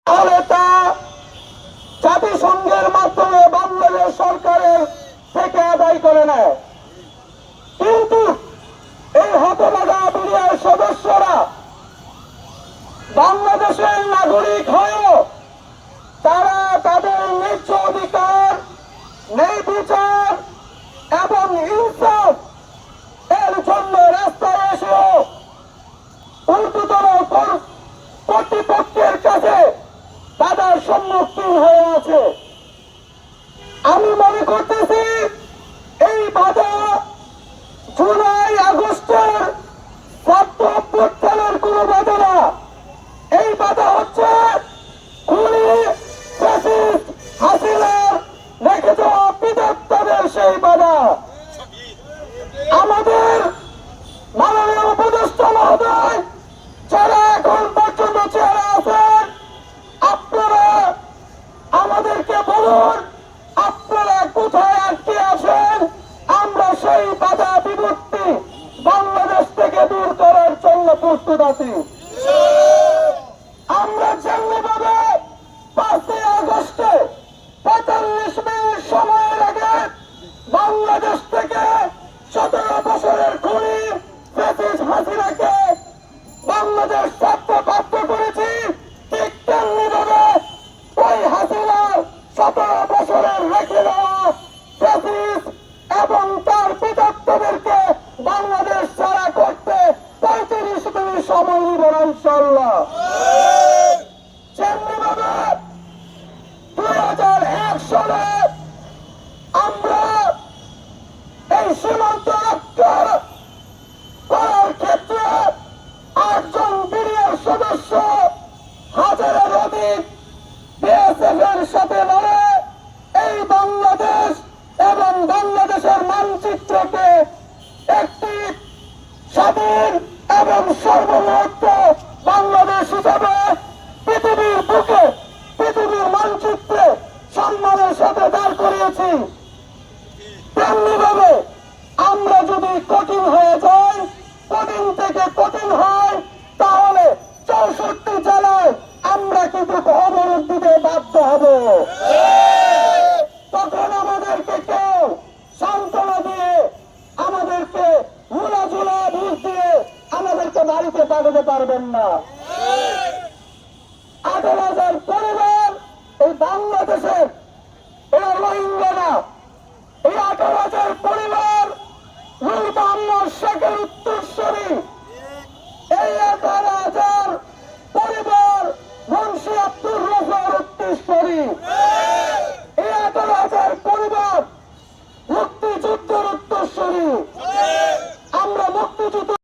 তাহলে তা জাতিসংঘের মাধ্যমে বাংলাদেশ সরকারের থেকে আদায় করে নেয়। কিন্তু এই হতভাগা বিডিআর সদস্যরা বাংলাদেশের নাগরিক হয়েও তারা তাদের ন্যায্য অধিকার, ন্যায় বিচার এবং ইনসাফ এর জন্য রাস্তায় এসেও ঊর্ধ্বতন কর্তৃপক্ষের কাছে বাধার সম্মুখীন হয়ে আছে। আমি মনে করতেছি এই বাধা জুলাই আগস্টের ছাত্র অভ্যুত্থানের কোন বাধা না। এই বাধা হচ্ছে খুনি ফ্যাসিস্ট হাসিনার রেখে যাওয়া বিদগ্ধদের সেই বাধা। আমাদের মাননীয় উপদেষ্টা মহোদয় যারা এখন পর্যন্ত চেহারা আছেন, আপনারা আমাদেরকে বলুন আপনারা কোথায় আটকে আছেন। আমরা সেই বাধা বিপত্তি বাংলাদেশ থেকে দূর করার জন্য প্রস্তুত আছি। আমরা যেমনিভাবে 5 আগস্টে 45 মিনিট সময়ের আগে বাংলাদেশ থেকে 17 বছরের খুনি ফ্যাসিস্ট হাসিনাকে বাংলাদেশ ছাড়তে বাধ্য করেছি, ঠিক তেমনিভাবে ওই হাসিনার 17 বছরের রেখে দেওয়া ফ্যাসিস্ট এবং তার বিদগ্ধদেরকে বাংলাদেশ ছাড়া করতে 35 মিনিট সময় নিব ইনশাআল্লাহ। যেমনিভাবে 2001 সালে আমরা এই সীমান্ত রক্ষার করার ক্ষেত্রে 8 জন বিডিআর সদস্য হাজারের অধিক বিএসএফ এর সাথে লড়ে এই বাংলাদেশ এবং বাংলাদেশের মানচিত্রকে একটি স্বাধীন এবং সার্বভৌমত্ব বাংলাদেশ হিসাবে পৃথিবীর বুকে, পৃথিবীর মানচিত্রে সম্মানের সাথে দাঁড় করিয়েছি। তেমনিভাবে আমরা যদি কঠিন হয়ে যাই, কঠিন থেকে কঠিন হয়, তাহলে 64 জেলায় আমরা কিন্তু অবরোধ দিতে বাধ্য হব। তখন আমাদেরকে কেউ সান্ত্বনা দিয়ে, আমাদেরকে ঝুলা বুঝ দিয়ে আমাদেরকে বাড়িতে পাঠাতে পারবেন না। 18,000 পরিবার এই বাংলাদেশের, এরা রোহিঙ্গা না। এই 18,000 পরিবার মুজিবুর শেখের উত্তরসূরি। এই 18,000 পরিবার মুন্সি আব্দুর